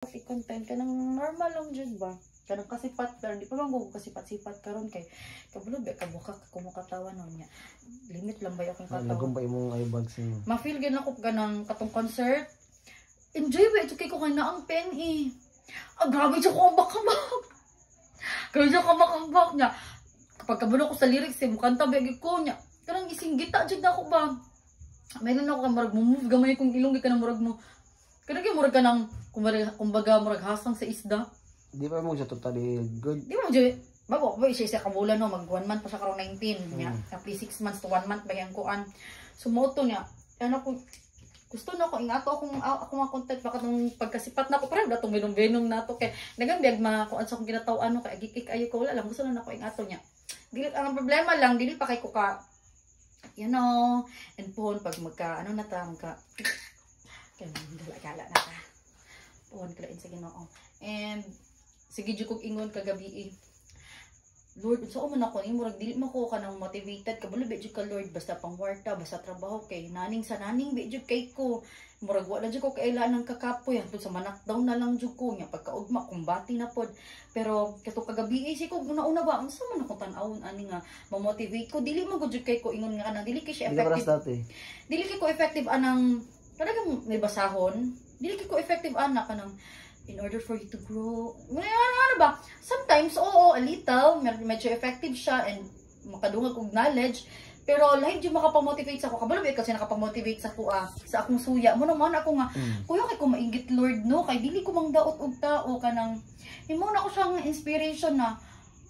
i-content ka ng normal lang jud ba. Kanang kasipat pero di pa man ko kasipat-sipat karon kay kabalo ba ka buka kumukatawan niya. Limit lang ba akong katawa. Nagumpay mong eyebags niyo. Ma-feel gid ako ganang katong concert. Enjoy ba ito kay ko kay naang PNE. Grabe siya ko bakabak. Grabe siya kabakabak niya. Kapag kabalo ko sa lyrics mukanta bagi ko niya. Karang isinggita jud ako ba. Mayroon ako ka murag mo move gamay kung ilong ka na murag mo. Kada kay murag ka nang kumbaga murag hasang sa isda. Di pa mo siya totally good. Di mo dyan, bago ba siya kabulan no, mag 1 month pa siya karong 19 niya. Tapos 6 months to 1 month ba yung kuan. Sumoto niya. Ano ko, gusto na ko, ingato ako mga content baka nung pagkasipat na ako, parang datong binong-binong na to. Kaya nagambiyag kuan sa akong ginatawa, ano, kaya gikik ayo ko, wala lang, gusto na ako ingato niya. Dili, ang problema lang, dili pa kay ko ka, you know, and pohon pag ano na ta, kaya gala na ta. Pohon kalain sa Ginoo. And, sige jud kog ingon kagabi Lord, unsa man ako ni murag dili man ko kanang motivated kabalo be jud ka Lord basta pangwarta basta trabaho kay naning sa naning be jud kay ko murag wala jud ko kailan ng kakapoy hangtod sa manak daw na lang jud ko nya pagkaugma kumbati na pod pero kato kagabi si ko una ba unsa man ako tan-awon ani nga ma-motivate ko dili man jud kay ko ingon nga kanang dili kay siya effective dili kay ko effective anang talagang may basahon dili kay ko effective ana kanang in order for you to grow. Ano ba? Sometimes, oo, a little, medyo effective siya and makadungag og knowledge. Pero lahat yung makapamotivate sa ako. Kabalo ba kasi nakapamotivate sa ako sa akong suya. Mo naman ako nga, kuya kay ko maingit Lord no, kay dili ko mangdaot og tao kanang himo na ko siyang inspiration na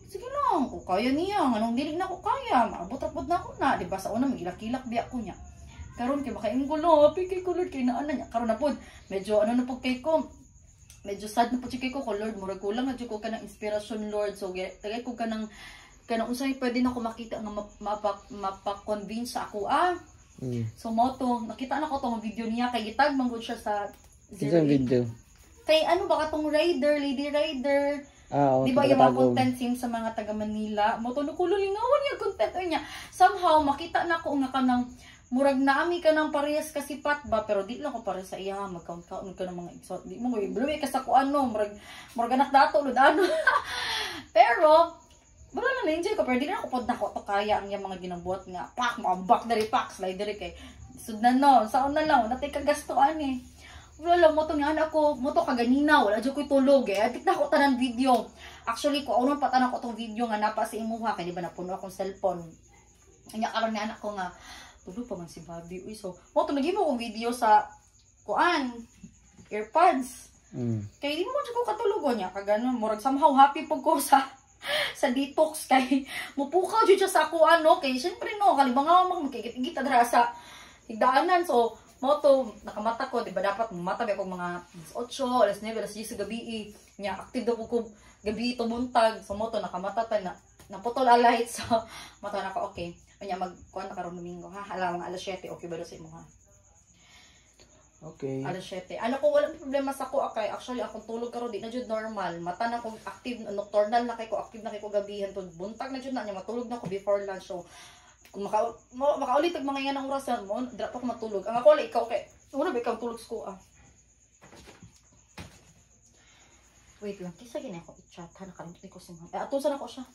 sige lang, ko kaya niya, anong dili na ko kaya, maabot-abot na ako na, di ba? Sa una magilak-kilak biya ko niya. Karon kay makaingulo, piki ko Lord kay naa na niya. Karon na pod, medyo ano na pod kay ko. Medyo sad na po chike ko Lord, murag kulang na ko ka ng inspirasyon Lord. So tagay ko ka ng unsay pwede na ko makita nga mapa-convince sa ako So moto, nakita na ko tong video niya kay gitag manggod siya sa video. Kay ano ba katong lady rider. Di ba yung mga content sim sa mga taga Manila? Moto no kulo lingawan niya content niya. Somehow makita na ko nga kanang murag naami ka ng parehas kasipat ba pero di lang ko para sa iya magkaon ka ng mga exot di mo ibluwi ka sa kuan no murag anak dato lud ano pero wala na enjoy ko pero di na ako pod nako to kaya ang mga ginabuhat nga pak maambak diri pak slide diri kay sudnan no saon na lang natay ka gasto ani wala lang mo to nga ako mo to kaganina wala jud ko tulog adik na ko tanan video actually ko unon patan ako tong video nga napa sa imuha kay di ba napuno akong cellphone nya karon nga anak ko nga tulog pa man si Bobby. Uy, so, mo ito naging mo kong video sa kuan, earpods. Kaya di mo ko katulugo niya. Kagano, murag somehow happy po ko sa detox. Kay, mupukaw dyan siya sa kuan, no? Kaya, syempre, no, kalibang nga magkikit-igit adra sa higdaanan. So, mo to nakamata ko, di ba dapat mata ba akong mga 8, alas 9, alas 10 sa gabi. Nya, active daw ko gabi ito buntag. So, mo to nakamata tayo na naputol alight. So, mata na ko, okay. Kanya magkuhan na karong Domingo ha. Hala mga alas 7 okay ba do sa imo ha? Okay. Alas 7. Ano ko wala problema sa ko akay. Actually akong tulog karon di na jud normal. Mata na ko active nocturnal na kay ko active na kay ko gabihan tud buntag na jud na nya matulog na ko before lunch. So kung makaulit og mga yan ang orasan mo, dira pa ko matulog. Ang ako ikaw kay una ba ikaw tulog ko Wait lang, kisa gina ako i-chat ha nakalimutan ko si mga. Atusan ako siya.